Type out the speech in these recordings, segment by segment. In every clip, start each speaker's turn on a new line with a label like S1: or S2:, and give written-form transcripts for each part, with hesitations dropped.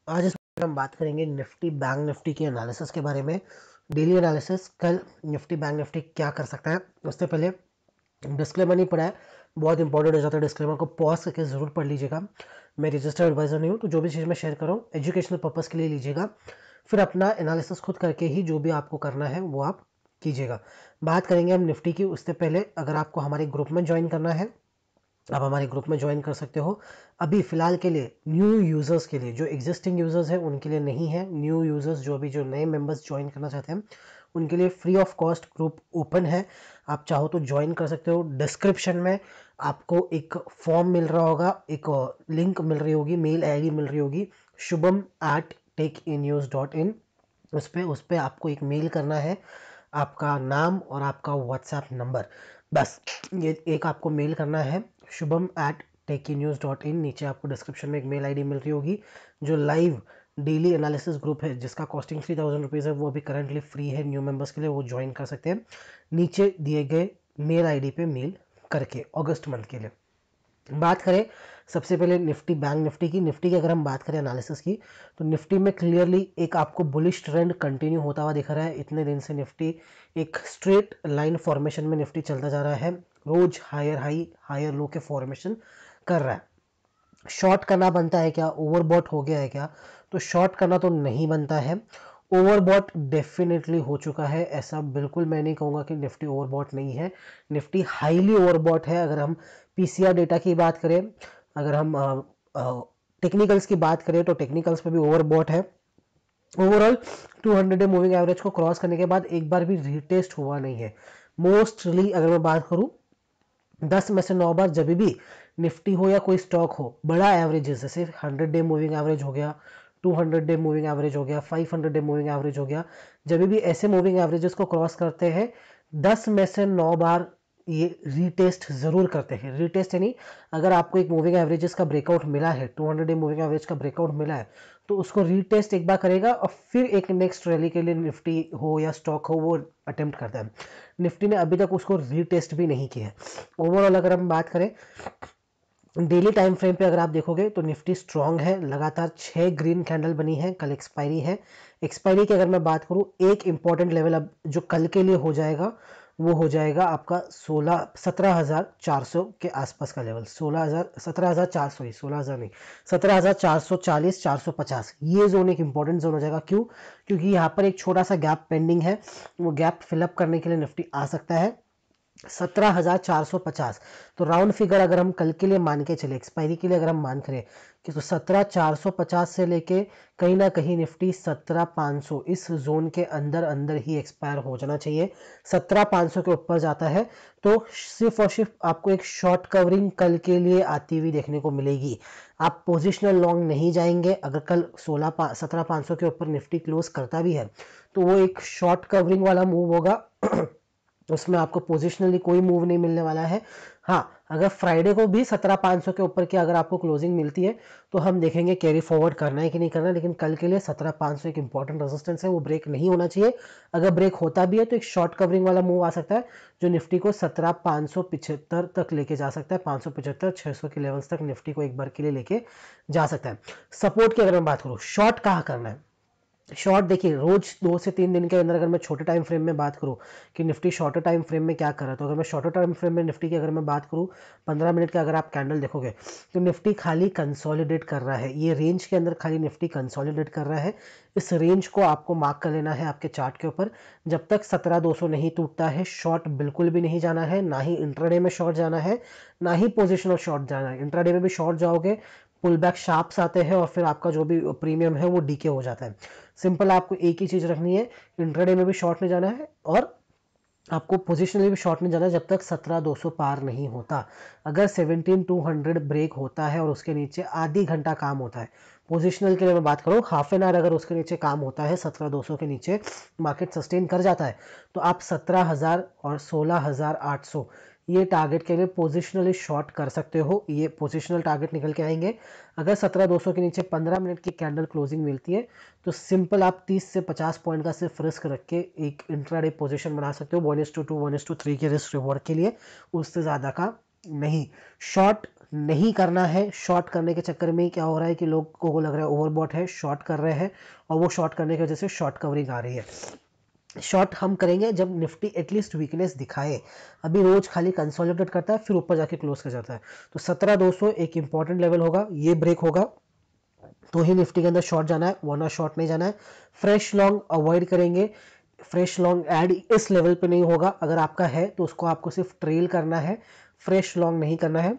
S1: आज इस वीडियो में हम बात करेंगे निफ्टी बैंक निफ्टी के एनालिसिस के बारे में। डेली एनालिसिस, कल निफ्टी बैंक निफ्टी क्या कर सकता है। उससे पहले डिस्क्लेमर नहीं पढ़ा है, बहुत इंपॉर्टेंट हो जाता है, डिस्क्लेमर को पॉज करके ज़रूर पढ़ लीजिएगा। मैं रजिस्टर्ड एडवाइजर नहीं हूँ, तो जो भी चीज़ मैं शेयर कर रहा हूँ एजुकेशनल पर्पज़ के लिए लीजिएगा, फिर अपना एनालिसिस खुद करके ही जो भी आपको करना है वो आप कीजिएगा। बात करेंगे हम निफ्टी की। उससे पहले अगर आपको हमारे ग्रुप में ज्वाइन करना है, आप हमारे ग्रुप में ज्वाइन कर सकते हो। अभी फ़िलहाल के लिए न्यू यूज़र्स के लिए, जो एग्जिस्टिंग यूज़र्स हैं उनके लिए नहीं है। न्यू यूज़र्स जो नए मेंबर्स ज्वाइन करना चाहते हैं उनके लिए free of cost group open है। आप चाहो तो ज्वाइन कर सकते हो। डिस्क्रिप्शन में आपको एक फॉर्म मिल रहा होगा, एक लिंक मिल रही होगी, मेल आईडी मिल रही होगी, shubham@techinews.in। उस पर आपको एक मेल करना है, आपका नाम और आपका व्हाट्सएप नंबर, बस ये एक आपको मेल करना है shubham@techinews.in। नीचे आपको डिस्क्रिप्शन में एक मेल आईडी मिल रही होगी। जो लाइव डेली एनालिसिस ग्रुप है जिसका कॉस्टिंग 3000 रुपीज़ है, वो अभी करंटली फ्री है न्यू मेंबर्स के लिए, वो ज्वाइन कर सकते हैं नीचे दिए गए मेल आईडी पे मेल करके अगस्त मंथ के लिए। बात करें सबसे पहले निफ्टी बैंक निफ्टी की। निफ्टी की अगर हम बात करें एनालिसिस की, तो निफ्टी में क्लियरली एक आपको बुलिश ट्रेंड कंटिन्यू होता हुआ दिख रहा है। इतने दिन से निफ्टी एक स्ट्रेट लाइन फॉर्मेशन में निफ्टी चलता जा रहा है, रोज हायर हाई हायर लो के फॉर्मेशन कर रहा है। शॉर्ट करना बनता है क्या, ओवरबॉट हो गया है क्या? तो शॉर्ट करना तो नहीं बनता है, ओवरबॉट डेफिनेटली हो चुका है। ऐसा बिल्कुल मैं नहीं कहूँगा कि निफ्टी ओवरबॉट नहीं है, निफ्टी हाईली ओवरबॉट है। अगर हम पीसीआर डेटा की बात करें, अगर हम टेक्निकल्स की बात करें, तो टेक्निकल्स पे भी ओवरबॉट है। ओवरऑल 200 डे मूविंग एवरेज को क्रॉस करने के बाद एक बार भी रीटेस्ट हुआ नहीं है। मोस्टली अगर मैं बात करूं, 10 में से 9 बार जब भी निफ्टी हो या कोई स्टॉक हो, बड़ा एवरेजेस जैसे 100 डे मूविंग एवरेज हो गया, 200 डे मूविंग एवरेज हो गया, 500 डे मूविंग एवरेज हो गया, जब भी ऐसे मूविंग एवरेजेस को क्रॉस करते हैं 10 में से 9 बार ये रीटेस्ट जरूर करते हैं। रीटेस्ट यानी अगर आपको एक मूविंग एवरेजेस का ब्रेकआउट मिला है, 200 डे मूविंग एवरेज का ब्रेकआउट मिला है, तो उसको रीटेस्ट एक बार करेगा और फिर एक नेक्स्ट रैली के लिए निफ्टी हो या स्टॉक हो वो अटेम्प्ट करता है। निफ्टी ने अभी तक उसको रीटेस्ट भी नहीं किया है। ओवरऑल अगर हम बात करें डेली टाइम फ्रेम पे, अगर आप देखोगे तो निफ्टी स्ट्रांग है, लगातार 6 ग्रीन कैंडल बनी है। कल एक्सपायरी है। एक्सपायरी की अगर मैं बात करूं, एक इंपॉर्टेंट लेवल अब जो कल के लिए हो जाएगा वो हो जाएगा आपका 17,400 के आसपास का लेवल। 17,400 ही, 16,000 नहीं, 17,440 450, ये जोन एक इंपॉर्टेंट जोन हो जाएगा। क्यों? क्योंकि यहाँ पर एक छोटा सा गैप पेंडिंग है, वो गैप फिलअप करने के लिए निफ्टी आ सकता है 17,450। तो राउंड फिगर अगर हम कल के लिए मान के चले, एक्सपायरी के लिए अगर हम मान करें कि तो 17,450 से लेके कहीं ना कहीं निफ्टी 17,500 इस जोन के अंदर अंदर ही एक्सपायर हो जाना चाहिए। 17,500 के ऊपर जाता है तो सिर्फ और सिर्फ आपको एक शॉर्ट कवरिंग कल के लिए आती हुई देखने को मिलेगी। आप पोजिशनल लॉन्ग नहीं जाएंगे। अगर कल 17,500 के ऊपर निफ्टी क्लोज करता भी है तो वो एक शॉर्ट कवरिंग वाला मूव होगा उसमें आपको पोजिशनली कोई मूव नहीं मिलने वाला है। हाँ, अगर फ्राइडे को भी 17,500 के ऊपर की अगर आपको क्लोजिंग मिलती है तो हम देखेंगे कैरी फॉरवर्ड करना है कि नहीं करना है। लेकिन कल के लिए 17,500 एक इंपॉर्टेंट रेजिस्टेंस है, वो ब्रेक नहीं होना चाहिए। अगर ब्रेक होता भी है तो एक शॉर्ट कवरिंग वाला मूव आ सकता है जो निफ्टी को 17,575 तक लेके जा सकता है। 575 600 के लेवल्स तक निफ्टी को एक बार के लिए लेके जा सकता है। सपोर्ट की अगर मैं बात करूँ, शॉर्ट कहाँ करना है। शॉर्ट देखिए, रोज 2 से 3 दिन के अंदर अगर मैं छोटे टाइम फ्रेम में बात करूं कि निफ्टी शॉर्टर टाइम फ्रेम में क्या कर रहा है, तो अगर मैं शॉर्टर टाइम फ्रेम में निफ्टी की अगर मैं बात करूं 15 मिनट का अगर आप कैंडल देखोगे तो निफ्टी खाली कंसोलिडेट कर रहा है। ये रेंज के अंदर खाली निफ्टी कंसोलिडेट कर रहा है। इस रेंज को आपको मार्क कर लेना है आपके चार्ट के ऊपर। जब तक 17,200 नहीं टूटता है, शॉर्ट बिल्कुल भी नहीं जाना है, ना ही इंट्राडे में शॉर्ट जाना है, ना ही पोजिशनल शॉर्ट जाना है। इंट्राडे में भी शॉर्ट जाओगे, पुल बैक शार्प्स आते हैं और फिर आपका जो भी प्रीमियम है वो डीके हो जाता है। सिंपल आपको एक ही चीज रखनी है, इंट्राडे में भी शॉर्ट नहीं जाना है और आपको पोजिशनली भी शॉर्ट नहीं जाना है जब तक 17,200 पार नहीं होता। अगर 17,200 ब्रेक होता है और उसके नीचे आधी घंटा काम होता है, पोजिशनल के लिए मैं बात करूँ हाफ एन आवर, अगर उसके नीचे काम होता है 17,200 के नीचे मार्केट सस्टेन कर जाता है, तो आप 17,000 और 16,800 ये टारगेट के लिए पोजिशनली शॉर्ट कर सकते हो। ये पोजिशनल टारगेट निकल के आएंगे। अगर 17,200 के नीचे 15 मिनट की कैंडल क्लोजिंग मिलती है तो सिंपल आप 30 से 50 पॉइंट का सिर्फ रिस्क रख के एक इंट्राडे पोजीशन बना सकते हो 1:2 1:3 के रिस्क रिवॉर्ड के लिए, उससे ज़्यादा का नहीं। शॉर्ट नहीं करना है। शॉर्ट करने के चक्कर में क्या हो रहा है कि लोगों को लग रहा है ओवरबॉट है, शॉर्ट कर रहे हैं, और वो शॉर्ट करने की वजह से शॉर्ट कवरिंग आ रही है। शॉर्ट हम करेंगे जब निफ्टी एटलीस्ट वीकनेस दिखाए। अभी रोज खाली कंसोलिडेट करता है, फिर ऊपर जाके क्लोज कर जाता है। तो 17,200 एक इंपॉर्टेंट लेवल होगा, ये ब्रेक होगा तो ही निफ्टी के अंदर शॉर्ट जाना है, वरना शॉर्ट नहीं जाना है। फ्रेश लॉन्ग अवॉइड करेंगे। फ्रेश लॉन्ग ऐड इस लेवल पे नहीं होगा, अगर आपका है तो उसको आपको सिर्फ ट्रेल करना है, फ्रेश लॉन्ग नहीं करना है।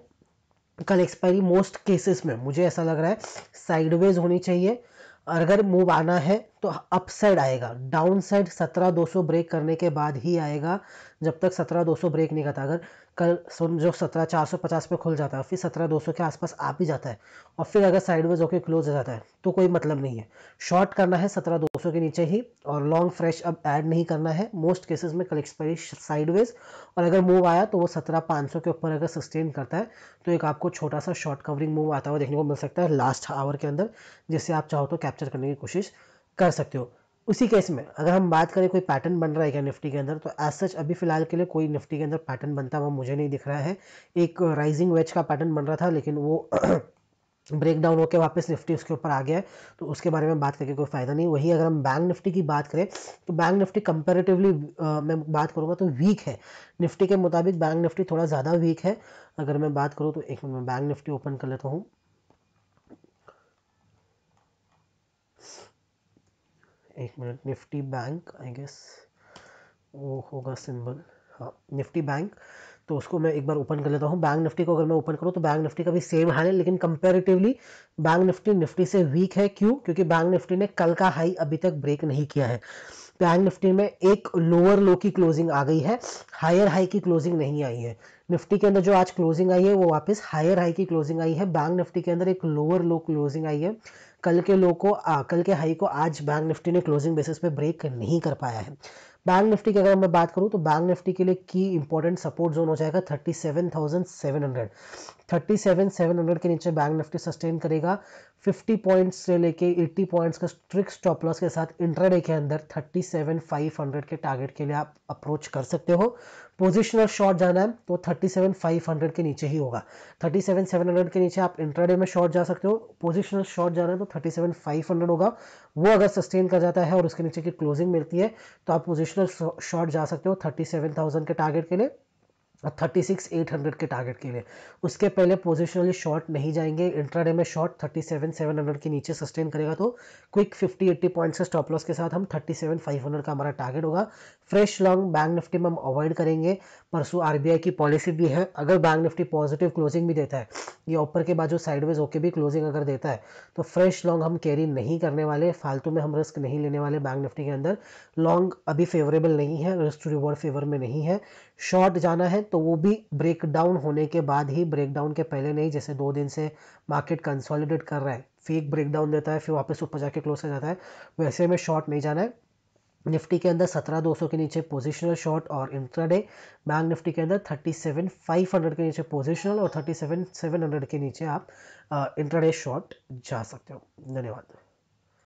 S1: कल एक्सपायरी मोस्ट केसेस में मुझे ऐसा लग रहा है साइडवेज होनी चाहिए। अगर मूव आना है तो अपसाइड आएगा, डाउन साइड 17,200 ब्रेक करने के बाद ही आएगा। जब तक 17,200 ब्रेक नहीं करता, अगर कल जो 17,450 पे खुल जाता है, फिर 17,200 के आसपास आ भी जाता है, और फिर अगर साइडवेज होकर क्लोज हो जाता है, तो कोई मतलब नहीं है। शॉर्ट करना है 17,200 के नीचे ही, और लॉन्ग फ्रेश अब ऐड नहीं करना है मोस्ट केसेस में। कल एक्सपायरी साइडवेज, और अगर मूव आया तो वो 17,500 के ऊपर अगर सस्टेन करता है तो एक आपको छोटा सा शॉर्ट कवरिंग मूव आता हुआ देखने को मिल सकता है लास्ट आवर के अंदर, जिससे आप चाहो तो कैप्चर करने की कोशिश कर सकते हो। उसी केस में अगर हम बात करें कोई पैटर्न बन रहा है क्या निफ्टी के अंदर, तो एज सच अभी फिलहाल के लिए कोई निफ्टी के अंदर पैटर्न बनता हुआ मुझे नहीं दिख रहा है। एक राइजिंग वेज का पैटर्न बन रहा था, लेकिन वो ब्रेक डाउन होकर वापस निफ्टी उसके ऊपर आ गया है, तो उसके बारे में बात करके कोई फायदा नहीं। वही अगर हम बैंक निफ्टी की बात करें तो बैंक निफ्टी कंपैरेटिवली मैं बात करूंगा तो वीक है। निफ्टी के मुताबिक बैंक निफ्टी थोड़ा ज़्यादा वीक है। अगर मैं बात करूं तो एक मिनट में बैंक निफ्टी ओपन कर लेता हूं। एक minute, Nifty bank I guess वो होगा सिंबल, हाँ निफ्टी बैंक। तो उसको मैं एक बार ओपन कर लेता हूँ। बैंक निफ्टी को अगर मैं ओपन करूँ तो बैंक निफ्टी का भी सेम हाल है, लेकिन कंपैरेटिवली बैंक निफ्टी से वीक है। क्यों? क्योंकि बैंक निफ्टी ने कल का हाई अभी तक ब्रेक नहीं किया है। बैंक निफ्टी में एक लोअर लो की क्लोजिंग आ गई है, हायर हाई की क्लोजिंग नहीं आई है। निफ्टी के अंदर जो आज क्लोजिंग आई है वो वापस हायर हाई की क्लोजिंग आई है। बैंक निफ्टी के अंदर एक लोअर लो क्लोजिंग आई है। कल के हाई को आज बैंक निफ्टी ने क्लोजिंग बेसिस पे ब्रेक नहीं कर पाया है। बैंक निफ्टी की अगर मैं बात करूं तो बैंक निफ्टी के लिए की इंपॉर्टेंट सपोर्ट जोन हो जाएगा 37,700। 37,700 के नीचे बैंक निफ्टी सस्टेन करेगा। 50 पॉइंट्स से लेके 80 पॉइंट्स का स्ट्रिक्ट स्टॉप लॉस के साथ इंट्राडे के अंदर 37,500 के टारगेट के लिए आप अप्रोच कर सकते हो। पोजिशनल शॉर्ट जाना है तो 37,500 के नीचे ही होगा। 37,700 के नीचे आप इंट्राडे में शॉर्ट जा सकते हो। पोजिशनल शॉर्ट जाना है तो 37,500 होगा। वो अगर सस्टेन कर जाता है और उसके नीचे की क्लोजिंग मिलती है तो आप पोजिशनल शॉर्ट जा सकते हो 37,000 के टारगेट के लिए, 36,800 के टारगेट के लिए। उसके पहले पोजिशनली शॉर्ट नहीं जाएंगे। इंट्राडे में शॉर्ट 37,700 के नीचे सस्टेन करेगा तो क्विक 50-80 पॉइंट्स के स्टॉप लॉस के साथ हम 37,500 का हमारा टारगेट होगा। फ्रेश लॉन्ग बैंक निफ्टी में हम अवॉइड करेंगे। परसों आरबीआई की पॉलिसी भी है, अगर बैंक निफ्टी पॉजिटिव क्लोजिंग भी देता है या ऊपर के बाद जो साइडवेज होके भी क्लोजिंग अगर देता है तो फ्रेश लॉन्ग हम कैरी नहीं करने वाले, फालतू में हम रिस्क नहीं लेने वाले। बैंक निफ्टी के अंदर लॉन्ग अभी फेवरेबल नहीं है, रिस्क टू रिवॉर्ड फेवर में नहीं है। शॉर्ट जाना है तो वो भी ब्रेकडाउन होने के बाद ही, ब्रेकडाउन के पहले नहीं। जैसे 2 दिन से मार्केट कंसोलिडेट कर रहा है, फेक ब्रेकडाउन देता है, फिर वापस ऊपर जाके क्लोज हो जाता है, वैसे में शॉर्ट नहीं जाना है। निफ्टी के अंदर 17,200 के नीचे पोजिशनल शॉर्ट और इंट्राडे। बैंक निफ्टी के अंदर 37,500 के नीचे पोजिशनल और 37,700 के नीचे आप इंट्राडे शॉर्ट जा सकते हो। धन्यवाद।